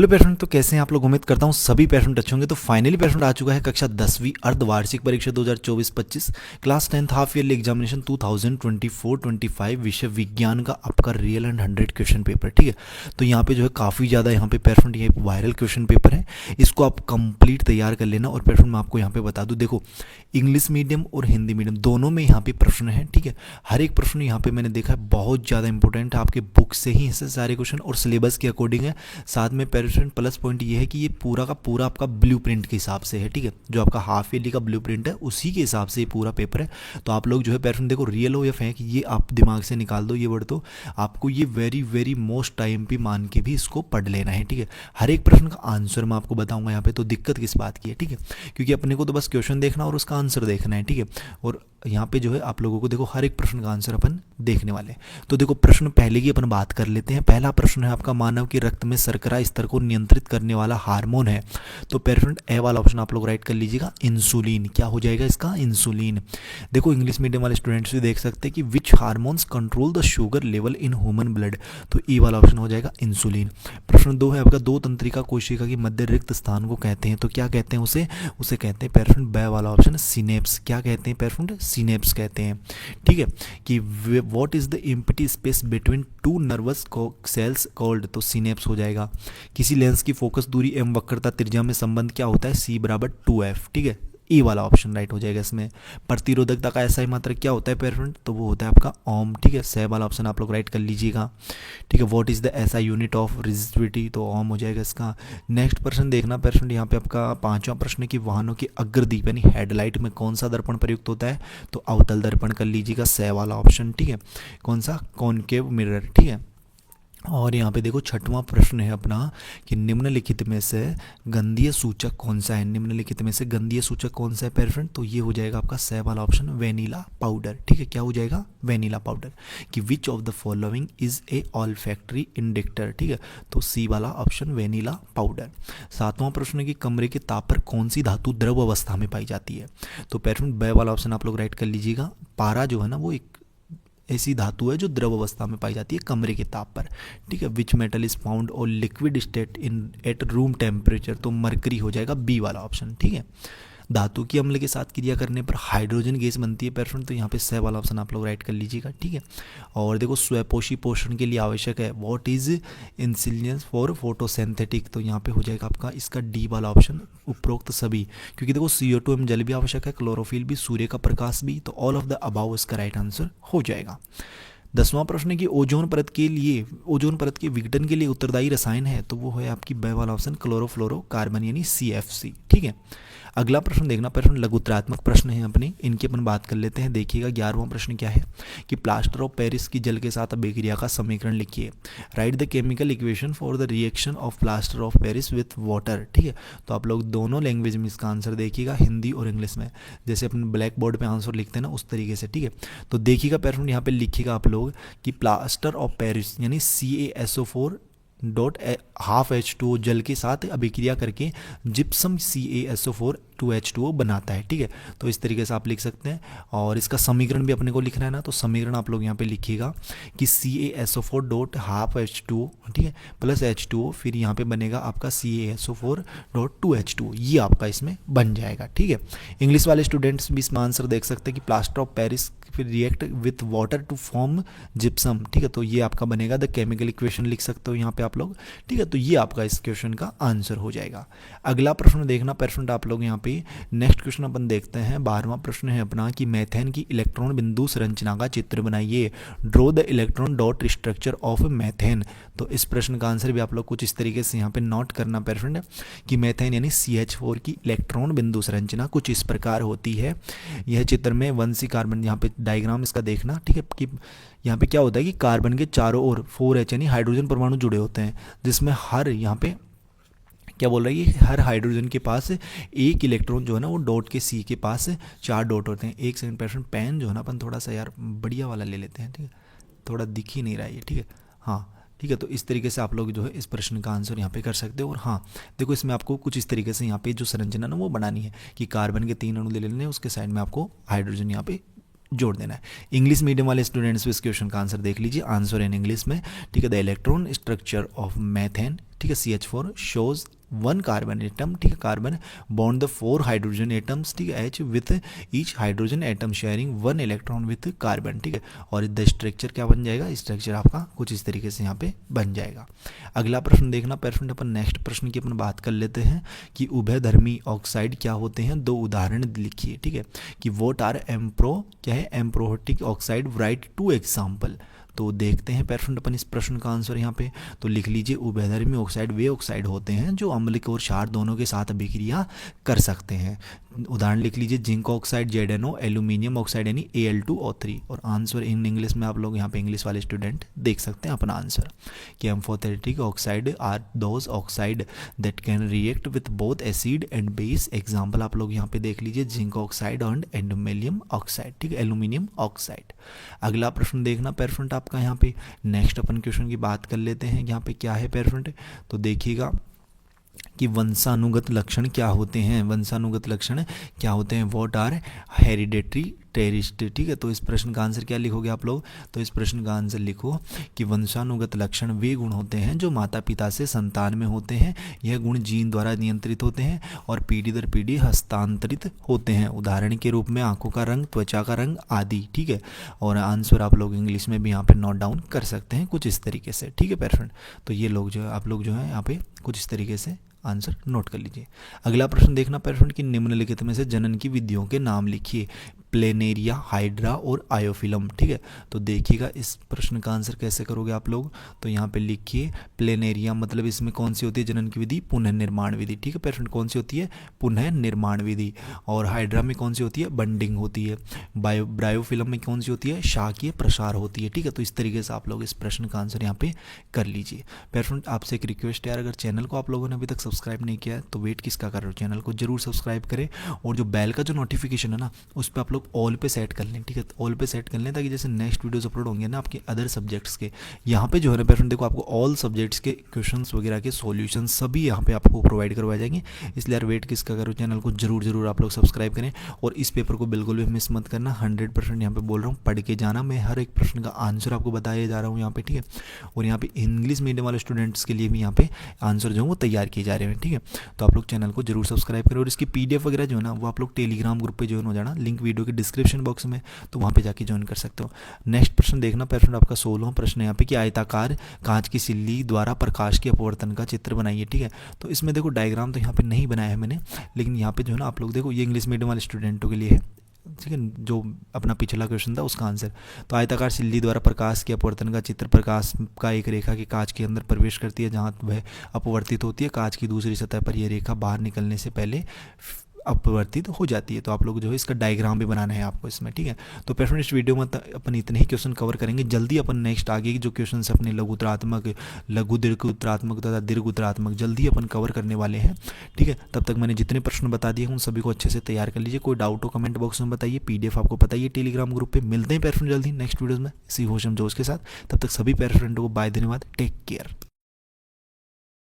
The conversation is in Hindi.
हेलो पेरेंट, तो कैसे हैं आप लोग। उम्मीद करता हूं सभी पेरेंट अच्छे होंगे। तो फाइनली पेरेंट आ चुका है कक्षा 10वीं अर्धवार्षिक परीक्षा 2024-25 class 10th half yearly examination 2024-25 विषय विज्ञान का आपका रियल एंड 100 क्वेश्चन पेपर। ठीक है, तो यहाँ पे जो है काफ़ी ज़्यादा यहाँ पे पेरेंट ये वायरल क्वेश्चन पेपर है, इसको आप कंप्लीट तैयार कर लेना। और पेरेंट मैं आपको यहाँ पे बता दूँ, देखो इंग्लिश मीडियम और हिंदी मीडियम दोनों में यहाँ पे प्रश्न है। ठीक है, हर एक प्रश्न यहाँ पे मैंने देखा है बहुत ज़्यादा इंपॉर्टेंट है, आपके बुक से ही ऐसे सारे क्वेश्चन और सिलेबस के अकॉर्डिंग है। साथ में पेरेंट प्लस पॉइंट ये है कि ये पूरा का पूरा आपका ब्लूप्रिंट के हिसाब से है। ठीक है, जो आपका हाफ ईयरली का ब्लूप्रिंट है उसी के हिसाब से ये पूरा पेपर है। तो आप लोग जो है पेरेंट देखो, रियल हो या फेक ये आप दिमाग से निकाल दो ये वर्ड, तो आपको ये वेरी वेरी मोस्ट टाइम पे मान के भी इसको पढ़ लेना है। ठीक है, हर एक प्रश्न का आंसर मैं आपको बताऊंगा यहाँ पे, तो दिक्कत किस बात की है। ठीक है, क्योंकि अपने को तो बस क्वेश्चन देखना और उसका आंसर देखना है। ठीक है, और यहाँ पे जो है आप लोगों को देखो हर एक प्रश्न का आंसर अपन देखने वाले हैं। तो देखो प्रश्न पहले की अपन बात कर लेते हैं। पहला प्रश्न है आपका, मानव के रक्त में शर्करा स्तर को नियंत्रित करने वाला हार्मोन है। तो पेरेंट ए वाला ऑप्शन आप लोग राइट कर लीजिएगा, इंसुलिन। क्या हो जाएगा इसका, इंसुलिन। देखो इंग्लिश मीडियम वाले स्टूडेंट्स भी देख सकते हैं कि विच hormones control the sugar level in human blood. तो ई वाला ऑप्शन हो जाएगा इंसुलिन। प्रश्न 2 है आपका, दो तंत्रिका कोशिका की मध्य रिक्त स्थान को कहते हैं। तो क्या कहते हैं उसे, उसे कहते हैं पेरेंट बे वाला ऑप्शन सिनेप्स। क्या कहते हैं पेरेंट, सिनेप्स कहते हैं। ठीक है, कि what is the empty space between two nervous cells called. तो सिनेप्स हो जाएगा। किसी लेंस की फोकस दूरी एवं वक्रता त्रिज्या में संबंध क्या होता है, सी बराबर 2f। ठीक है, ई वाला ऑप्शन राइट हो जाएगा इसमें। प्रतिरोधकता का ऐसा ही मात्रक क्या होता है पेरेंट, तो वो होता है आपका ओम। ठीक है, से वाला ऑप्शन आप लोग राइट कर लीजिएगा। ठीक है, व्हाट इज द ऐसा यूनिट ऑफ रेजिस्टिविटी, तो ओम हो जाएगा इसका। नेक्स्ट प्रश्न देखना पेरेंट, यहाँ पे आपका पांचवा प्रश्न की वाहनों की अग्रदीप यानी हेडलाइट में कौन सा दर्पण प्रयुक्त होता है, तो अवतल दर्पण कर लीजिएगा, से वाला ऑप्शन। ठीक है, कौन सा, कॉनकेव मिरर। ठीक है, और यहाँ पे देखो छठवां प्रश्न है अपना कि निम्नलिखित में से गंधीय सूचक कौन सा है। निम्नलिखित में से गंधीय सूचक कौन सा है पेरेंट, तो ये हो जाएगा आपका से वाला ऑप्शन, वेनिला पाउडर। ठीक है, क्या हो जाएगा, वेनिला पाउडर। कि which of the following is a olfactory indicator. ठीक है, तो सी वाला ऑप्शन वेनिला पाउडर। सातवां प्रश्न है कि कमरे के ताप पर कौन सी धातु द्रव अवस्था में पाई जाती है। तो पेरेंट बे वाला ऑप्शन आप लोग राइट कर लीजिएगा। पारा जो है ना वो एक ऐसी धातु है जो द्रव अवस्था में पाई जाती है कमरे के ताप पर। ठीक है, विच मेटल इज फाउंड और liquid state in at room temperature. तो मरकरी हो जाएगा, बी वाला ऑप्शन। ठीक है, धातु की अम्ल के साथ क्रिया करने पर हाइड्रोजन गैस बनती है पेरेंट, तो यहाँ पे से वाला ऑप्शन आप लोग राइट कर लीजिएगा। ठीक है, और देखो स्वपोषी पोषण के लिए आवश्यक है, व्हाट इज इंसिलियंस फॉर फोटोसिंथेटिक। तो यहाँ पे हो जाएगा आपका इसका डी वाला ऑप्शन, उपरोक्त सभी। क्योंकि देखो CO2 में जल भी आवश्यक है, क्लोरोफिल भी, सूर्य का प्रकाश भी, तो ऑल ऑफ द अबाव इसका राइट आंसर हो जाएगा। 10वां प्रश्न है कि ओजोन परत के लिए, ओजोन परत के विघटन के लिए उत्तरदायी रसायन है, तो वो है आपकी बे वाला ऑप्शन, क्लोरोफ्लोरोकार्बन यानी CFC। ठीक है, अगला प्रश्न देखना पेरेंट, लघुत्रात्मक प्रश्न है अपने, इनकी अपन बात कर लेते हैं। देखिएगा 11वां प्रश्न क्या है कि प्लास्टर ऑफ पेरिस की जल के साथ अभिक्रिया का समीकरण लिखिए। Right the chemical equation for the reaction of plaster of Paris with water. ठीक है, तो आप लोग दोनों लैंग्वेज में इसका आंसर देखिएगा, हिंदी और इंग्लिश में, जैसे अपन ब्लैक बोर्ड पर आंसर लिखते हैं ना उस तरीके से। ठीक है, तो देखिएगा पेरेंट यहाँ पे लिखिएगा आप लोग कि प्लास्टर ऑफ पेरिस यानी CaSO4 डॉट हाफ H2O जल के साथ अभिक्रिया करके जिप्सम CaSO4 2H2O बनाता है। ठीक है, तो इस तरीके से आप लिख सकते हैं। और इसका समीकरण भी अपने को लिखना है ना, तो समीकरण आप लोग यहाँ पे लिखिएगा कि CaSO4 डॉट हाफ H2O, ठीक है, प्लस H2O, फिर यहाँ पे बनेगा आपका CaSO4 डॉट 2H2O, ये आपका इसमें बन जाएगा। ठीक है, इंग्लिश वाले स्टूडेंट्स भी इसमें आंसर देख सकते हैं कि प्लास्टर ऑफ पेरिस फिर react with water to form gypsum. ठीक है, तो ये आपका बनेगा द केमिकल इक्वेशन, लिख सकते हो यहाँ पे आप लोग। ठीक है, तो ये आपका इस क्वेश्चन का आंसर हो जाएगा। अगला प्रश्न देखना पेरेंट आप लोग यहाँ पे, नेक्स्ट क्वेश्चन अपन देखते हैं। 12वां प्रश्न है अपना कि मैथेन की इलेक्ट्रॉन बिंदु संरचना का चित्र बनाइए। Draw the electron dot structure of methane. तो इस प्रश्न का आंसर भी आप लोग कुछ इस तरीके से यहाँ पे नोट करना पेरेंट कि मैथेन यानी CH4 की इलेक्ट्रॉन बिंदु संरचना कुछ इस प्रकार होती है। यह चित्र में 1C कार्बन, यहाँ पे डायग्राम इसका देखना। ठीक है, कि यहाँ पे क्या होता है कि कार्बन के चारों ओर 4H यानी हाइड्रोजन परमाणु जुड़े होते हैं, जिसमें हर यहाँ पे क्या बोल रहा है, ये हर हाइड्रोजन के पास एक इलेक्ट्रॉन जो है ना वो डॉट के C के पास 4 डॉट होते हैं। एक सेकंड पेरेंट, पेन जो है ना अपन थोड़ा सा यार बढ़िया वाला ले लेते हैं। ठीक है, थोड़ा दिख ही नहीं रहा है ये। ठीक है, हाँ ठीक है, तो इस तरीके से आप लोग जो है इस प्रश्न का आंसर यहाँ पे कर सकते हो। और हाँ देखो, इसमें आपको कुछ इस तरीके से यहाँ पे जो संरचना ना वो बनानी है कि कार्बन के 3 अणु ले लेने, उसके साइड में आपको हाइड्रोजन यहाँ पे जोड़ देना है। इंग्लिश मीडियम वाले स्टूडेंट्स भी इस क्वेश्चन का आंसर देख लीजिए, आंसर इन इंग्लिश में। ठीक है, the electron structure of methane ठीक है, CH4 शोज 1 कार्बन एटम, ठीक है, carbon bond the 4 hydrogen atoms, ठीक है, H with each hydrogen atom sharing 1 electron with carbon, ठीक है। और द स्ट्रक्चर क्या बन जाएगा, स्ट्रक्चर आपका कुछ इस तरीके से यहाँ पे बन जाएगा। अगला प्रश्न देखना पेरेंट, अपन नेक्स्ट प्रश्न की अपन बात कर लेते हैं कि उभयधर्मी ऑक्साइड क्या होते हैं, 2 उदाहरण लिखिए, ठीक है, कि वोट आर एम्प्रो क्या है, एम्प्रोटिक ऑक्साइड, राइट 2 एग्जाम्पल। तो देखते हैं पेरेंट अपन इस प्रश्न का आंसर यहाँ पे, तो लिख लीजिए उभयधर्मी ऑक्साइड वे ऑक्साइड होते हैं जो अम्ल और क्षार दोनों के साथ अभिक्रिया कर सकते हैं। उदाहरण लिख लीजिए zinc oxide ZnO, aluminium oxide यानी Al2O3। और आंसर इन इंग्लिश में आप लोग यहाँ पे इंग्लिश वाले स्टूडेंट देख सकते हैं अपना आंसर कि amphoteric oxide are those oxide that can react with both acid and base. Example आप लोग यहाँ पे देख लीजिए zinc oxide and aluminium oxide, ठीक है, एल्यूमिनियम ऑक्साइड। अगला प्रश्न देखना पेरेंट आपका यहाँ पे, नेक्स्ट अपन क्वेश्चन की बात कर लेते हैं। यहाँ पे क्या है पेरेंट, तो देखिएगा कि वंशानुगत लक्षण क्या होते हैं, वंशानुगत लक्षण क्या होते हैं, व्हाट आर हेरिडेटरी टेरिस्ट, ठीक है। तो इस प्रश्न का आंसर क्या लिखोगे आप लोग, तो इस प्रश्न का आंसर लिखो कि वंशानुगत लक्षण वे गुण होते हैं जो माता पिता से संतान में होते हैं। यह गुण जीन द्वारा नियंत्रित होते हैं और पीढ़ी दर पीढ़ी हस्तांतरित होते हैं। उदाहरण के रूप में आंखों का रंग, त्वचा का रंग आदि, ठीक है। और आंसर आप लोग इंग्लिश में भी यहाँ पे नोट डाउन कर सकते हैं कुछ इस तरीके से, ठीक है पेरेंट। तो ये लोग जो है आप लोग जो है यहाँ पे कुछ इस तरीके से आंसर नोट कर लीजिए। अगला प्रश्न देखना पेरेंट कि निम्नलिखित में से जनन की विधियों के नाम लिखिए, प्लेनेरिया, हाइड्रा और आयोफिलम, ठीक है। तो देखिएगा इस प्रश्न का आंसर कैसे करोगे आप लोग, तो यहाँ पे लिखिए प्लेनेरिया मतलब इसमें कौन सी होती है जनन की विधि, पुनः निर्माण विधि, ठीक है पेरेंट, कौन सी होती है, पुनः निर्माण विधि। और हाइड्रा में कौन सी होती है, बंडिंग होती है। ब्रायोफिलम में कौन सी होती है, शाकीय प्रसार होती है, ठीक है। तो इस तरीके से आप लोग इस प्रश्न का आंसर यहाँ पे कर लीजिए। पेरेंट आपसे एक रिक्वेस्ट है, अगर चैनल को आप लोगों ने अभी तक सब्सक्राइब नहीं किया है तो वेट किसका कर रहे हो, चैनल को जरूर सब्सक्राइब करें और जो बेल का जो नोटिफिकेशन है ना उस पर आप लोग ऑल पे सेट कर लें, ठीक है, ऑल पे सेट कर लें ताकि जैसे नेक्स्ट वीडियोस अपलोड होंगे ना आपके अदर सब्जेक्ट्स के, यहाँ पे जो है ना पेरेंट देखो आपको ऑल सब्जेक्ट्स के क्वेश्चंस वगैरह के सॉल्यूशन सभी यहाँ पे आपको प्रोवाइड करवाए जाएंगे। इसलिए यार वेट किसका करो, चैनल को जरूर आप लोग सब्सक्राइब करें और इस पेपर को बिल्कुल भी मिस मत करना। 100% यहाँ पे बोल रहा हूँ, पढ़ के जाना, मैं हर एक प्रश्न का आंसर आपको बताया जा रहा हूँ यहाँ पे, ठीक है। और यहाँ पे इंग्लिश मीडियम वाले स्टूडेंट्स के लिए भी यहाँ पे आंसर जो है वो तैयार किए जा रहे हैं, ठीक है। तो आप लोग चैनल को जरूर सब्सक्राइब करें और इसकी PDF वगैरह जो है ना वो आप लोग टेलीग्राम ग्रुप पे ज्वाइन हो जाना, लिंक वीडियो के डिस्क्रिप्शन बॉक्स में, तो वहाँ पे जाके ज्वाइन कर सकते हो। नेक्स्ट प्रश्न देखना पेरेंट आपका 16वां प्रश्न है यहाँ पे कि आयताकार कांच की सिल्ली द्वारा प्रकाश के अपवर्तन का चित्र बनाइए, ठीक है। तो इसमें देखो डायग्राम तो यहाँ पे नहीं बनाया है मैंने, लेकिन यहाँ पे जो है ना आप लोग देखो ये इंग्लिश मीडियम वाले स्टूडेंटों के लिए है, ठीक है, जो अपना पिछला क्वेश्चन था उसका आंसर। तो आयताकार सिल्ली द्वारा प्रकाश के अपवर्तन का चित्र, प्रकाश का एक रेखा की कांच के अंदर प्रवेश करती है जहां वह अपवर्तित होती है, कांच की दूसरी सतह पर यह रेखा बाहर निकलने से पहले अपवर्तित हो जाती है। तो आप लोग जो है इसका डायग्राम भी बनाना है आपको इसमें, ठीक है। तो पेरेंट इस वीडियो में अपन इतने ही क्वेश्चन कवर करेंगे, जल्दी अपन नेक्स्ट आगे की जो क्वेश्चन अपने लघु उत्तरात्मक, लघु दीर्घ उत्तरात्मक तथा दीर्घ उत्तरात्मक जल्दी अपन कवर करने वाले हैं, ठीक है। तब तक मैंने जितने प्रश्न बता दिए उन सभी को अच्छे से तैयार कर लीजिए। कोई डाउट हो कमेंट बॉक्स में बताइए, PDF आपको पता ही है टेलीग्राम ग्रुप पे। मिलते हैं पेरेंट जल्दी नेक्स्ट वीडियोज़ में इसी होशम जोश के साथ, तब तक सभी पेरेंटों को बाय, धन्यवाद, टेक केयर।